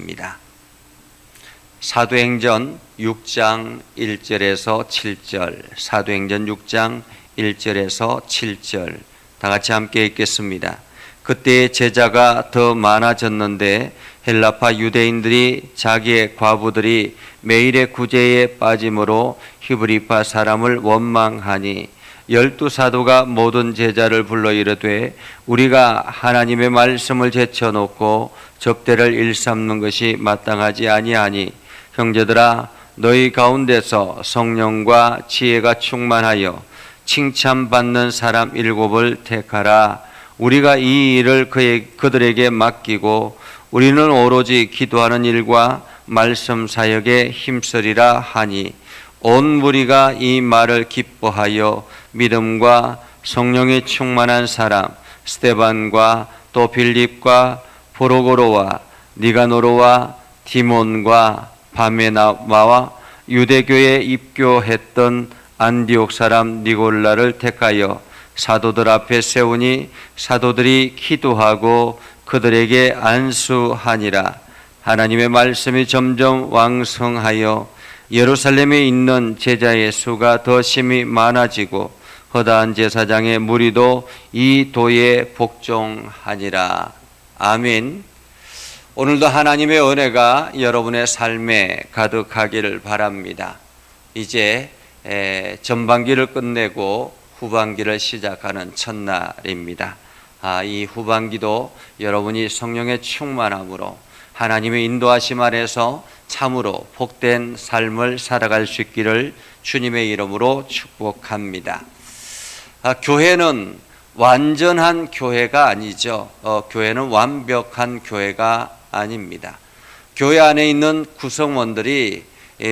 말씀입니다. 사도행전 6장 1절에서 7절, 사도행전 6장 1절에서 7절 다 같이 함께 읽겠습니다. 그때 제자가 더 많아졌는데 헬라파 유대인들이 자기의 과부들이 매일의 구제에 빠짐으로 히브리파 사람을 원망하니 12사도가 모든 제자를 불러 이르되 우리가 하나님의 말씀을 제쳐놓고 접대를 일삼는 것이 마땅하지 아니하니 형제들아 너희 가운데서 성령과 지혜가 충만하여 칭찬받는 사람 7을 택하라. 우리가 이 일을 그들에게 맡기고 우리는 오로지 기도하는 일과 말씀 사역에 힘쓰리라 하니 온 무리가 이 말을 기뻐하여 믿음과 성령이 충만한 사람 스데반과 또 빌립과 프로고로와 니가노로와 디몬과 바메나바와 유대교에 입교했던 안디옥 사람 니골라를 택하여 사도들 앞에 세우니 사도들이 기도하고 그들에게 안수하니라. 하나님의 말씀이 점점 왕성하여 예루살렘에 있는 제자의 수가 더 심히 많아지고 허다한 제사장의 무리도 이 도에 복종하니라. 아멘. 오늘도 하나님의 은혜가 여러분의 삶에 가득하기를 바랍니다. 이제 전반기를 끝내고 후반기를 시작하는 첫날입니다. 이 후반기도 여러분이 성령의 충만함으로 하나님의 인도하심 아래서 참으로 복된 삶을 살아갈 수 있기를 주님의 이름으로 축복합니다. 교회는 완전한 교회가 아니죠. 교회는 완벽한 교회가 아닙니다. 교회 안에 있는 구성원들이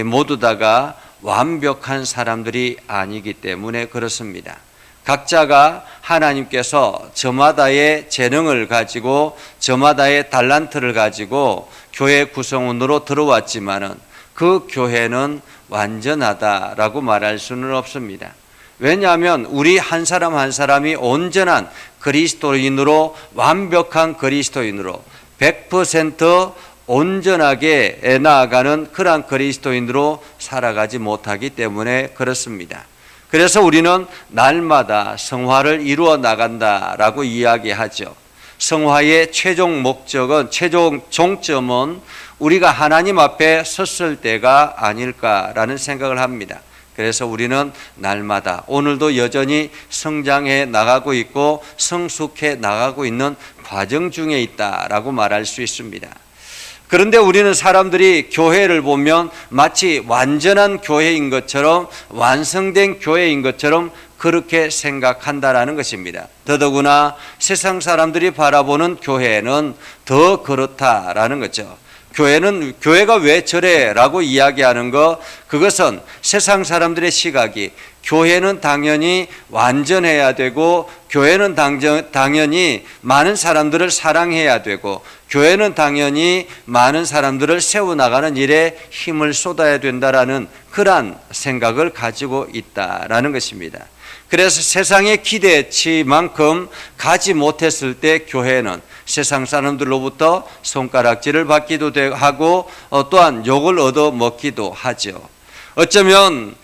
모두 다가 완벽한 사람들이 아니기 때문에 그렇습니다. 각자가 하나님께서 저마다의 재능을 가지고 저마다의 달란트를 가지고 교회 구성원으로 들어왔지만은 그 교회는 완전하다라고 말할 수는 없습니다. 왜냐하면 우리 한 사람 한 사람이 온전한 그리스도인으로 완벽한 그리스도인으로 100% 온전하게 나아가는 그러한 그리스도인으로 살아가지 못하기 때문에 그렇습니다. 그래서 우리는 날마다 성화를 이루어 나간다라고 이야기하죠. 성화의 최종 목적은, 최종 종점은 우리가 하나님 앞에 섰을 때가 아닐까라는 생각을 합니다. 그래서 우리는 날마다 오늘도 여전히 성장해 나가고 있고 성숙해 나가고 있는 과정 중에 있다라고 말할 수 있습니다. 그런데 우리는 사람들이 교회를 보면 마치 완전한 교회인 것처럼 완성된 교회인 것처럼 그렇게 생각한다라는 것입니다. 더더구나 세상 사람들이 바라보는 교회는 더 그렇다라는 거죠. 교회가 왜 저래? 라고 이야기하는 것, 그것은 세상 사람들의 시각이 교회는 당연히 완전해야 되고 교회는 당연히 많은 사람들을 사랑해야 되고 교회는 당연히 많은 사람들을 세워나가는 일에 힘을 쏟아야 된다라는 그러한 생각을 가지고 있다라는 것입니다. 그래서 세상의 기대치만큼 가지 못했을 때 교회는 세상 사람들로부터 손가락질을 받기도 하고 또한 욕을 얻어먹기도 하죠. 어쩌면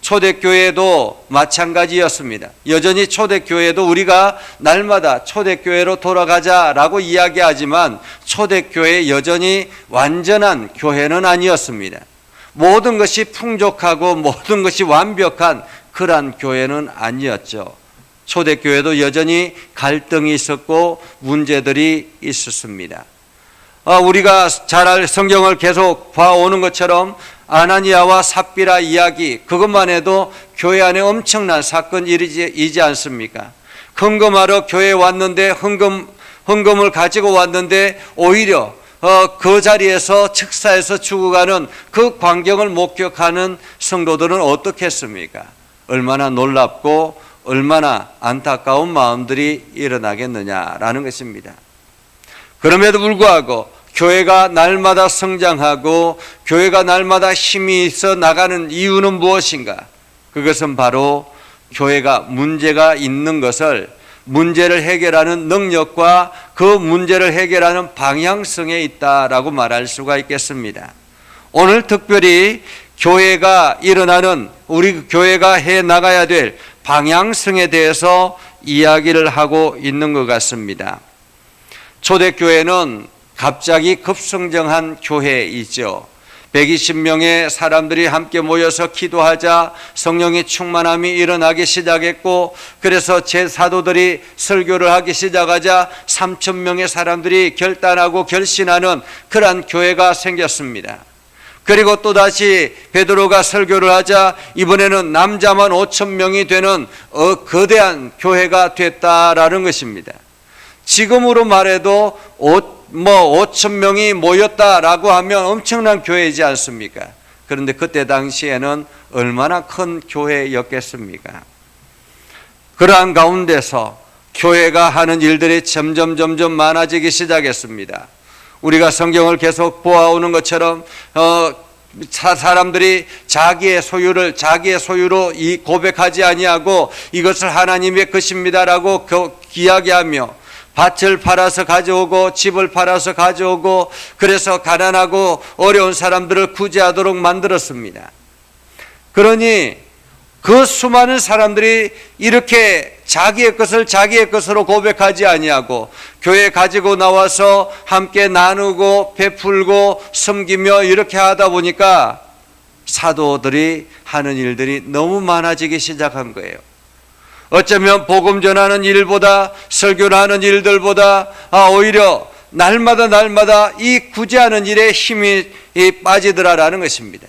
초대교회도 마찬가지였습니다. 여전히 초대교회도 우리가 날마다 초대교회로 돌아가자라고 이야기하지만 초대교회 여전히 완전한 교회는 아니었습니다. 모든 것이 풍족하고 모든 것이 완벽한 그러한 교회는 아니었죠. 초대교회도 여전히 갈등이 있었고 문제들이 있었습니다. 우리가 잘 성경을 계속 봐오는 것처럼 아나니아와 삽비라 이야기, 그것만 해도 교회 안에 엄청난 사건이지 않습니까? 헌금하러 교회에 왔는데 헌금을 가지고 왔는데 오히려 그 자리에서 즉사해서 죽어가는 그 광경을 목격하는 성도들은 어떻겠습니까? 얼마나 놀랍고 얼마나 안타까운 마음들이 일어나겠느냐라는 것입니다. 그럼에도 불구하고 교회가 날마다 성장하고 교회가 날마다 힘이 있어 나가는 이유는 무엇인가? 그것은 바로 교회가 문제가 있는 것을 문제를 해결하는 능력과 그 문제를 해결하는 방향성에 있다라고 말할 수가 있겠습니다. 오늘 특별히 교회가 일어나는, 우리 교회가 해 나가야 될 방향성에 대해서 이야기를 하고 있는 것 같습니다. 초대교회는 갑자기 급성장한 교회이죠. 120명의 사람들이 함께 모여서 기도하자 성령의 충만함이 일어나기 시작했고, 그래서 제사도들이 설교를 하기 시작하자 3,000명의 사람들이 결단하고 결신하는 그러한 교회가 생겼습니다. 그리고 또다시 베드로가 설교를 하자 이번에는 남자만 5,000명이 되는 거대한 교회가 됐다라는 것입니다. 지금으로 말해도 5,000명이 모였다라고 하면 엄청난 교회이지 않습니까? 그런데 그때 당시에는 얼마나 큰 교회였겠습니까? 그러한 가운데서 교회가 하는 일들이 점점 많아지기 시작했습니다. 우리가 성경을 계속 보아오는 것처럼 사람들이 자기의 소유로 이 고백하지 아니하고 이것을 하나님의 것입니다라고 이야기하며 밭을 팔아서 가져오고 집을 팔아서 가져오고, 그래서 가난하고 어려운 사람들을 구제하도록 만들었습니다. 그러니 그 수많은 사람들이 이렇게 자기의 것을 자기의 것으로 고백하지 아니하고 교회 가지고 나와서 함께 나누고 베풀고 섬기며 이렇게 하다 보니까 사도들이 하는 일들이 너무 많아지기 시작한 거예요. 어쩌면 복음 전하는 일보다, 설교를 하는 일들보다 오히려 날마다 이 구제하는 일에 힘이 빠지더라라는 것입니다.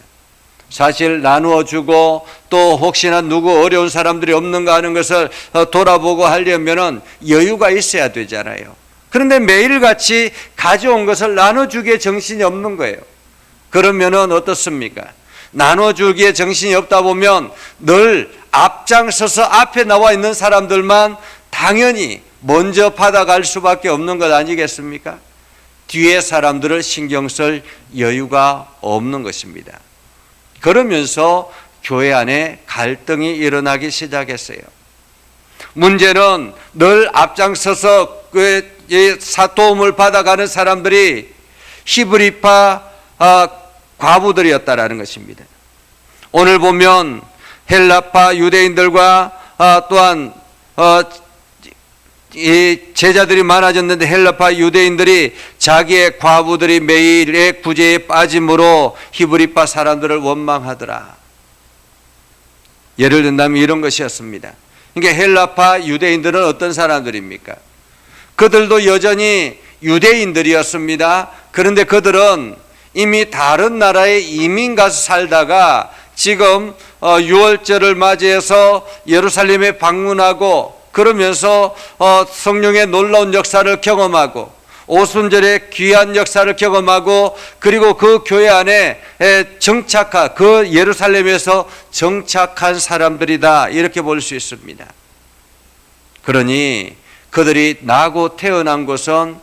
사실 나누어 주고 또 혹시나 누구 어려운 사람들이 없는가 하는 것을 돌아보고 하려면은 여유가 있어야 되잖아요. 그런데 매일같이 가져온 것을 나눠주기에 정신이 없는 거예요. 그러면은 어떻습니까? 나눠주기에 정신이 없다 보면 늘 앞장서서 앞에 나와 있는 사람들만 당연히 먼저 받아갈 수밖에 없는 것 아니겠습니까? 뒤에 사람들을 신경 쓸 여유가 없는 것입니다. 그러면서 교회 안에 갈등이 일어나기 시작했어요. 문제는 늘 앞장서서 도움을 받아가는 사람들이 히브리파 과부들이었다라는 것입니다. 오늘 보면 헬라파 유대인들과 또한 이 제자들이 많아졌는데 헬라파 유대인들이 자기의 과부들이 매일의 구제에 빠짐으로 히브리파 사람들을 원망하더라. 예를 든다면 이런 것이었습니다. 그러니까 헬라파 유대인들은 어떤 사람들입니까? 그들도 여전히 유대인들이었습니다. 그런데 그들은 이미 다른 나라에 이민 가서 살다가 지금 유월절을 맞이해서 예루살렘에 방문하고 그러면서 성령의 놀라운 역사를 경험하고 오순절의 귀한 역사를 경험하고 그리고 그 교회 안에 그 예루살렘에서 정착한 사람들이다, 이렇게 볼 수 있습니다. 그러니 그들이 나고 태어난 곳은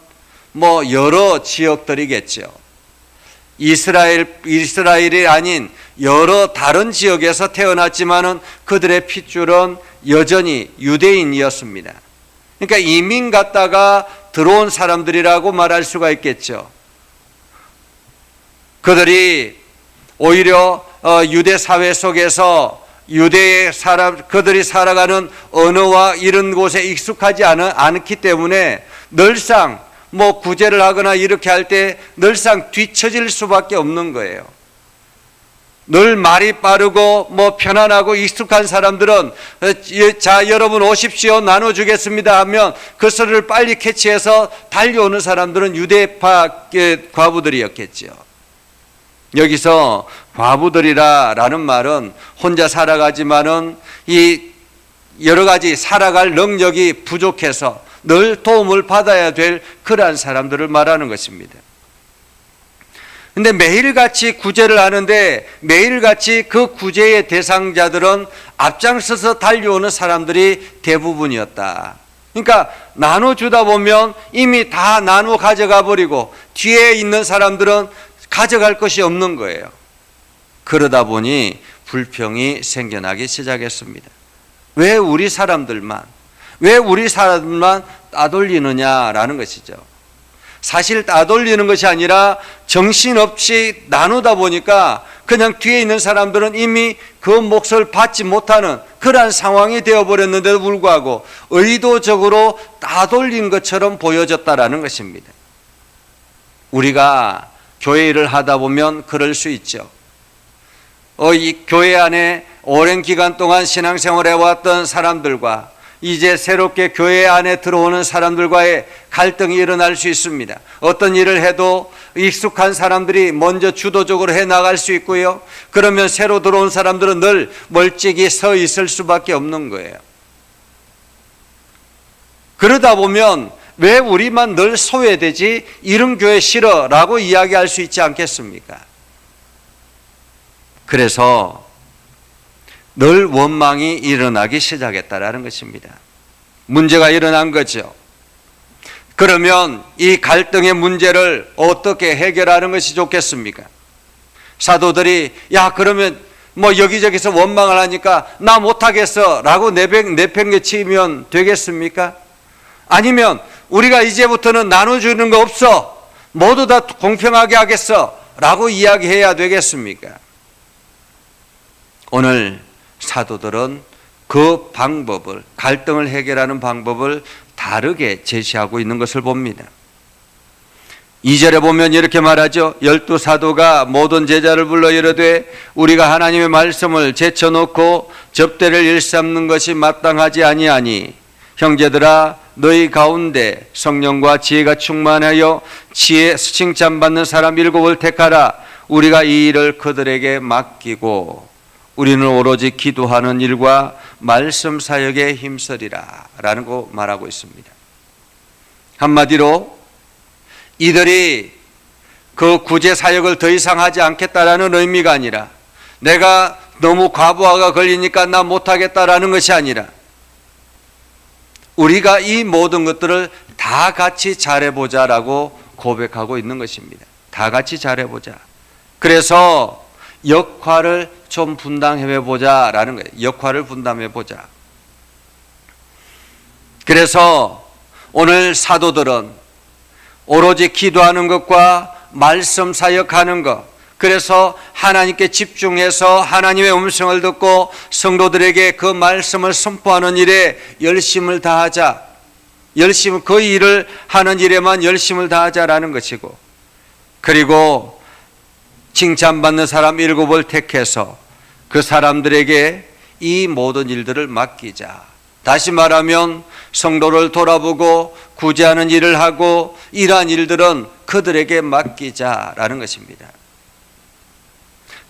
여러 지역들이겠죠. 이스라엘이 아닌 여러 다른 지역에서 태어났지만은 그들의 핏줄은 여전히 유대인이었습니다. 그러니까 이민 갔다가 들어온 사람들이라고 말할 수가 있겠죠. 그들이 오히려 유대 사회 속에서 그들이 살아가는 언어와 이런 곳에 익숙하지 않기 때문에 늘상 구제를 하거나 이렇게 할 때 늘상 뒤처질 수밖에 없는 거예요. 늘 말이 빠르고 편안하고 익숙한 사람들은 자 여러분 오십시오 나눠주겠습니다 하면 그 소리를 빨리 캐치해서 달려오는 사람들은 유대파 과부들이었겠죠. 여기서 과부들이라는 말은 혼자 살아가지만은 이 여러 가지 살아갈 능력이 부족해서 늘 도움을 받아야 될 그러한 사람들을 말하는 것입니다. 근데 매일같이 구제를 하는데 매일같이 그 구제의 대상자들은 앞장서서 달려오는 사람들이 대부분이었다. 그러니까 나눠주다 보면 이미 다 나눠 가져가 버리고 뒤에 있는 사람들은 가져갈 것이 없는 거예요. 그러다 보니 불평이 생겨나기 시작했습니다. 왜 우리 사람들만, 왜 우리 사람만 따돌리느냐라는 것이죠. 사실 따돌리는 것이 아니라 정신없이 나누다 보니까 그냥 뒤에 있는 사람들은 이미 그 몫을 받지 못하는 그러한 상황이 되어버렸는데도 불구하고 의도적으로 따돌린 것처럼 보여졌다라는 것입니다. 우리가 교회 일을 하다 보면 그럴 수 있죠. 이 교회 안에 오랜 기간 동안 신앙생활을 해왔던 사람들과 이제 새롭게 교회 안에 들어오는 사람들과의 갈등이 일어날 수 있습니다. 어떤 일을 해도 익숙한 사람들이 먼저 주도적으로 해나갈 수 있고요. 그러면 새로 들어온 사람들은 늘 멀찍이 서 있을 수밖에 없는 거예요. 그러다 보면 왜 우리만 늘 소외되지? 이런 교회 싫어 라고 이야기할 수 있지 않겠습니까? 그래서 늘 원망이 일어나기 시작했다라는 것입니다. 문제가 일어난 거죠. 그러면 이 갈등의 문제를 어떻게 해결하는 것이 좋겠습니까? 사도들이 그러면 여기저기서 원망을 하니까 나 못하겠어 라고 내팽개치면 되겠습니까? 아니면 우리가 이제부터는 나눠주는 거 없어, 모두 다 공평하게 하겠어 라고 이야기해야 되겠습니까? 오늘 사도들은 그 방법을, 갈등을 해결하는 방법을 다르게 제시하고 있는 것을 봅니다. 2절에 보면 이렇게 말하죠. 12사도가 모든 제자를 불러 이르되 우리가 하나님의 말씀을 제쳐놓고 접대를 일삼는 것이 마땅하지 아니하니 형제들아 너희 가운데 성령과 지혜가 충만하여 지혜 칭찬받는 사람 7을 택하라. 우리가 이 일을 그들에게 맡기고 우리는 오로지 기도하는 일과 말씀 사역에 힘쓰리라 라는 거 말하고 있습니다. 한마디로 이들이 그 구제 사역을 더 이상 하지 않겠다라는 의미가 아니라 내가 너무 과부하가 걸리니까 나 못하겠다라는 것이 아니라 우리가 이 모든 것들을 다 같이 잘해보자라고 고백하고 있는 것입니다. 다 같이 잘해보자. 그래서 역할을 좀 분담해보자라는 거예요. 역할을 분담해보자. 그래서 오늘 사도들은 오로지 기도하는 것과 말씀 사역하는 것, 그래서 하나님께 집중해서 하나님의 음성을 듣고 성도들에게 그 말씀을 선포하는 일에 열심을 다하자. 그 일을 하는 일에만 열심을 다하자라는 것이고, 그리고 칭찬받는 사람 7을 택해서 그 사람들에게 이 모든 일들을 맡기자. 다시 말하면 성도를 돌아보고 구제하는 일을 하고 이러한 일들은 그들에게 맡기자라는 것입니다.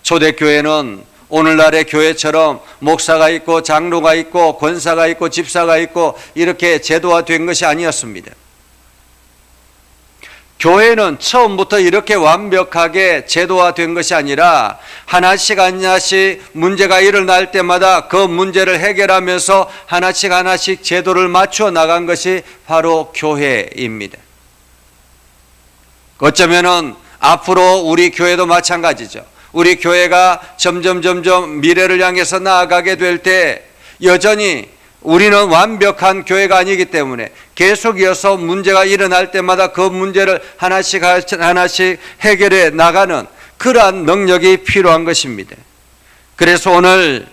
초대교회는 오늘날의 교회처럼 목사가 있고 장로가 있고 권사가 있고 집사가 있고 이렇게 제도화된 것이 아니었습니다. 교회는 처음부터 이렇게 완벽하게 제도화된 것이 아니라 하나씩 문제가 일어날 때마다 그 문제를 해결하면서 하나씩 제도를 맞춰 나간 것이 바로 교회입니다. 어쩌면은 앞으로 우리 교회도 마찬가지죠. 우리 교회가 점점 미래를 향해서 나아가게 될 때 여전히 우리는 완벽한 교회가 아니기 때문에 계속 이어서 문제가 일어날 때마다 그 문제를 하나씩 해결해 나가는 그러한 능력이 필요한 것입니다. 그래서 오늘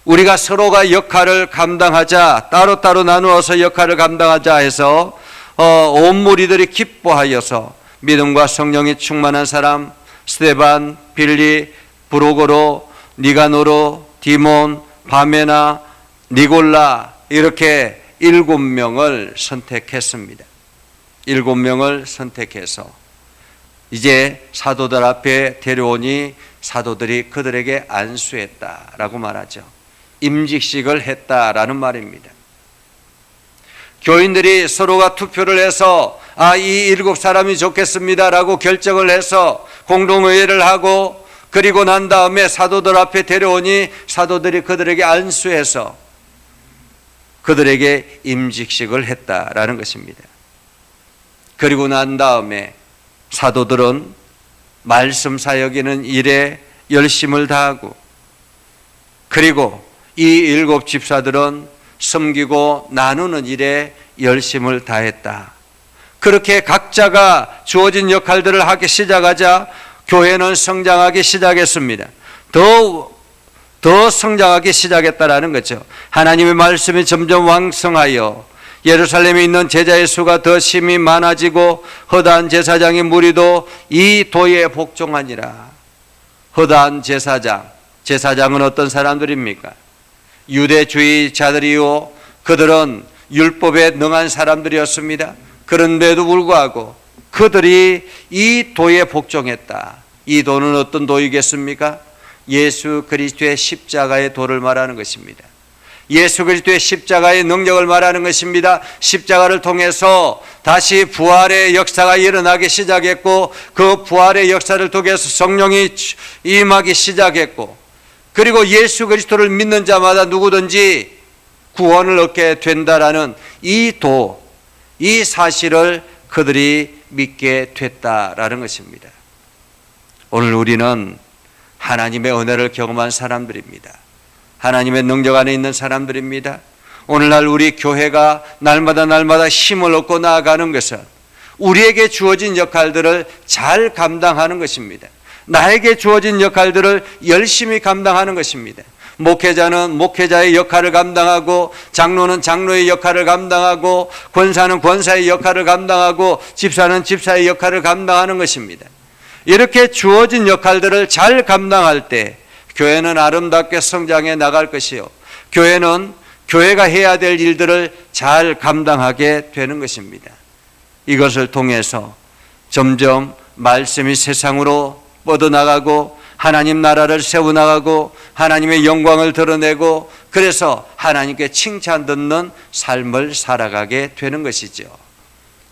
우리가 서로가 역할을 감당하자, 따로따로 나누어서 역할을 감당하자 해서 온 무리들이 기뻐하여서 믿음과 성령이 충만한 사람 스데반, 빌리, 브로고로, 니가노로, 디몬, 바메나, 니골라 이렇게 7명을 선택했습니다. 7명을 선택해서 이제 사도들 앞에 데려오니 사도들이 그들에게 안수했다라고 말하죠. 임직식을 했다라는 말입니다. 교인들이 서로가 투표를 해서 이 7사람이 좋겠습니다라고 결정을 해서 공동의회를 하고 그리고 난 다음에 사도들 앞에 데려오니 사도들이 그들에게 안수해서 그들에게 임직식을 했다라는 것입니다. 그리고 난 다음에 사도들은 말씀 사역이는 일에 열심을 다하고 그리고 이 7 집사들은 섬기고 나누는 일에 열심을 다했다. 그렇게 각자가 주어진 역할들을 하기 시작하자 교회는 성장하기 시작했습니다. 더 성장하기 시작했다라는 거죠. 하나님의 말씀이 점점 왕성하여 예루살렘에 있는 제자의 수가 더 심히 많아지고 허다한 제사장의 무리도 이 도에 복종하니라. 허다한 제사장은 어떤 사람들입니까? 유대주의자들이요, 그들은 율법에 능한 사람들이었습니다. 그런데도 불구하고 그들이 이 도에 복종했다. 이 도는 어떤 도이겠습니까? 예수 그리스도의 십자가의 도를 말하는 것입니다. 예수 그리스도의 십자가의 능력을 말하는 것입니다. 십자가를 통해서 다시 부활의 역사가 일어나기 시작했고, 그 부활의 역사를 통해서 성령이 임하기 시작했고, 그리고 예수 그리스도를 믿는 자마다 누구든지 구원을 얻게 된다라는 이 도, 이 사실을 그들이 믿게 됐다라는 것입니다. 오늘 우리는 하나님의 은혜를 경험한 사람들입니다. 하나님의 능력 안에 있는 사람들입니다. 오늘날 우리 교회가 날마다 힘을 얻고 나아가는 것은 우리에게 주어진 역할들을 잘 감당하는 것입니다. 나에게 주어진 역할들을 열심히 감당하는 것입니다. 목회자는 목회자의 역할을 감당하고, 장로는 장로의 역할을 감당하고, 권사는 권사의 역할을 감당하고, 집사는 집사의 역할을 감당하는 것입니다. 이렇게 주어진 역할들을 잘 감당할 때 교회는 아름답게 성장해 나갈 것이요, 교회는 교회가 해야 될 일들을 잘 감당하게 되는 것입니다. 이것을 통해서 점점 말씀이 세상으로 뻗어나가고 하나님 나라를 세워나가고 하나님의 영광을 드러내고, 그래서 하나님께 칭찬 듣는 삶을 살아가게 되는 것이죠.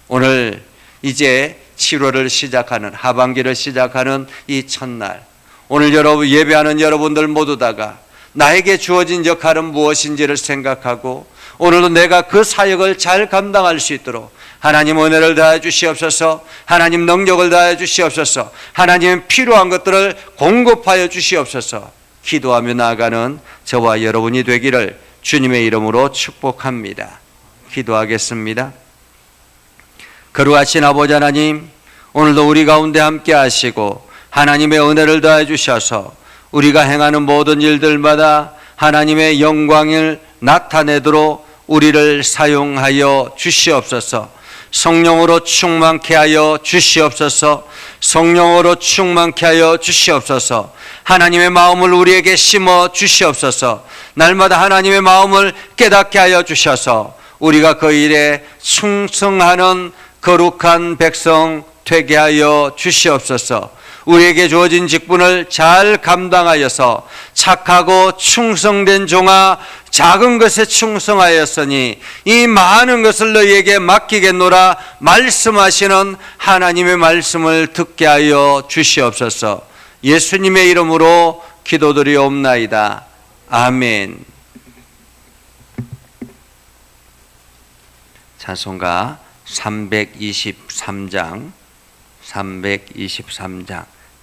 오늘 이제 7월을 시작하는, 하반기를 시작하는 이 첫날, 오늘 예배하는 여러분들 모두 다가 나에게 주어진 역할은 무엇인지를 생각하고 오늘도 내가 그 사역을 잘 감당할 수 있도록 하나님 은혜를 다해 주시옵소서, 하나님 능력을 다해 주시옵소서, 하나님의 필요한 것들을 공급하여 주시옵소서, 기도하며 나아가는 저와 여러분이 되기를 주님의 이름으로 축복합니다. 기도하겠습니다. 거룩하신 아버지 하나님, 오늘도 우리 가운데 함께 하시고 하나님의 은혜를 더해 주셔서 우리가 행하는 모든 일들마다 하나님의 영광을 나타내도록 우리를 사용하여 주시옵소서. 성령으로 충만케 하여 주시옵소서. 성령으로 충만케 하여 주시옵소서. 하나님의 마음을 우리에게 심어 주시옵소서. 날마다 하나님의 마음을 깨닫게 하여 주셔서 우리가 그 일에 충성하는 거룩한 백성 되게 하여 주시옵소서. 우리에게 주어진 직분을 잘 감당하여서 착하고 충성된 종아, 작은 것에 충성하였으니 이 많은 것을 너희에게 맡기겠노라 말씀하시는 하나님의 말씀을 듣게 하여 주시옵소서. 예수님의 이름으로 기도드리옵나이다. 아멘. 찬송가 323장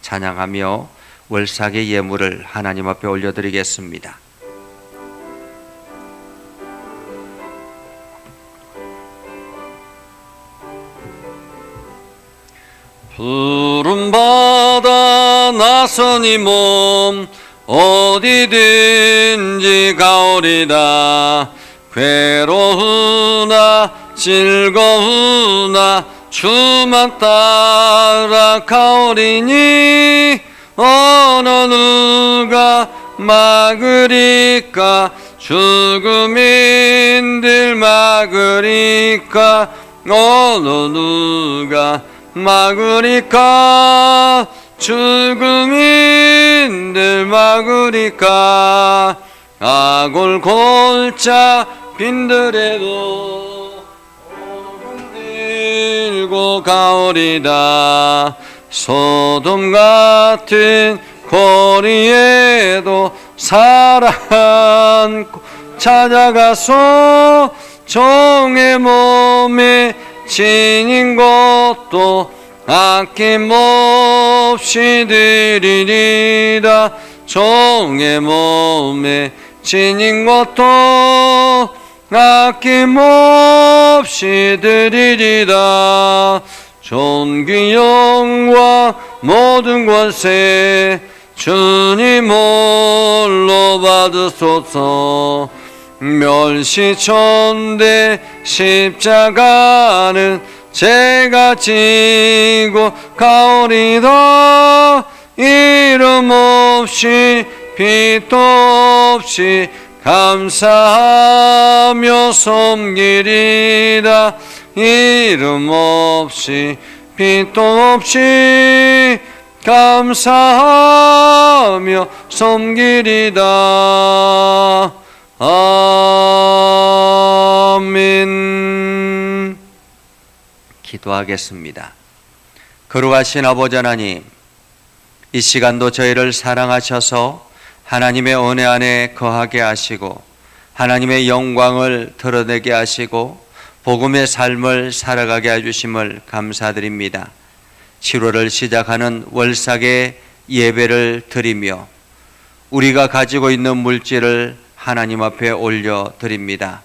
찬양하며 월삭의 예물을 하나님 앞에 올려드리겠습니다. 푸른바다 나선 이 몸 어디든지 가오리다. 괴로우나 즐거우나 주만 따라 가오리니 어느 누가 막으리까. 죽음인들 막으리까. 어느 누가 막으리까. 죽음인들 막으리까. 아골 골짜 빈들에도 들고 가오리다. 소돔 같은 거리에도 사랑 찾아가서 종의 몸에 지닌 것도 아낌없이 드리리다. 종의 몸에 지닌 것도 아낌없이 드리리다. 존귀 영광 모든 권세 주님 홀로 받으소서. 멸시천대 십자가는 제가 지고 가오리다. 이름 없이 빛도 없이 감사하며 섬기리다. 이름 없이 빛도 없이 감사하며 섬기리다. 아멘. 기도하겠습니다. 거룩하신 아버지 하나님, 이 시간도 저희를 사랑하셔서 하나님의 은혜 안에 거하게 하시고 하나님의 영광을 드러내게 하시고 복음의 삶을 살아가게 해주심을 감사드립니다. 7월을 시작하는 월삭의 예배를 드리며 우리가 가지고 있는 물질을 하나님 앞에 올려드립니다.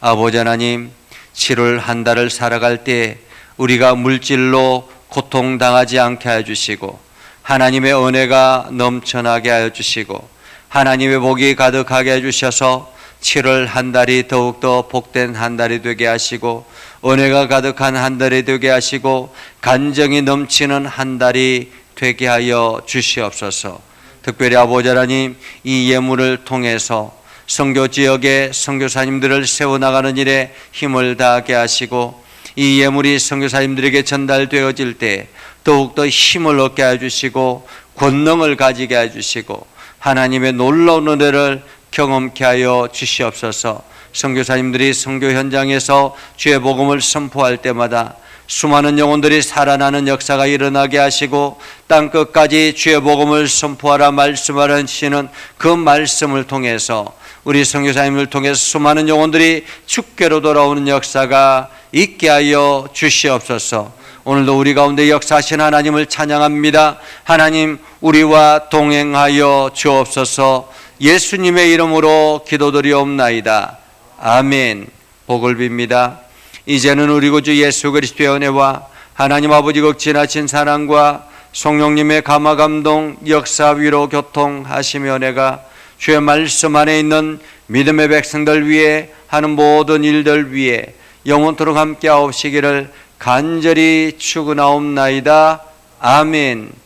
아버지 하나님, 7월 한 달을 살아갈 때 우리가 물질로 고통당하지 않게 해주시고 하나님의 은혜가 넘쳐나게 하여 주시고 하나님의 복이 가득하게 해주셔서 7월 한 달이 더욱더 복된 한 달이 되게 하시고 은혜가 가득한 한 달이 되게 하시고 간정이 넘치는 한 달이 되게 하여 주시옵소서. 특별히 아버지 하나님, 이 예물을 통해서 선교 지역에 선교사님들을 세워나가는 일에 힘을 다하게 하시고 이 예물이 선교사님들에게 전달되어질 때 더욱더 힘을 얻게 해주시고 권능을 가지게 해주시고 하나님의 놀라운 은혜를 경험케 하여 주시옵소서. 선교사님들이 선교 현장에서 주의 복음을 선포할 때마다 수많은 영혼들이 살아나는 역사가 일어나게 하시고 땅끝까지 주의 복음을 선포하라 말씀하시는 그 말씀을 통해서 우리 선교사님을 통해서 수많은 영혼들이 주께로 돌아오는 역사가 있게 하여 주시옵소서. 오늘도 우리 가운데 역사하신 하나님을 찬양합니다. 하나님, 우리와 동행하여 주옵소서. 예수님의 이름으로 기도드리옵나이다. 아멘. 복을 빕니다. 이제는 우리 구주 예수 그리스도의 은혜와 하나님 아버지 극진하신 사랑과 성령님의 감화 감동 역사 위로 교통하시며 은혜가 주의 말씀 안에 있는 믿음의 백성들 위해 하는 모든 일들 위해 영원토록 함께 하옵시기를 간절히 축원하옵나이다. 아멘.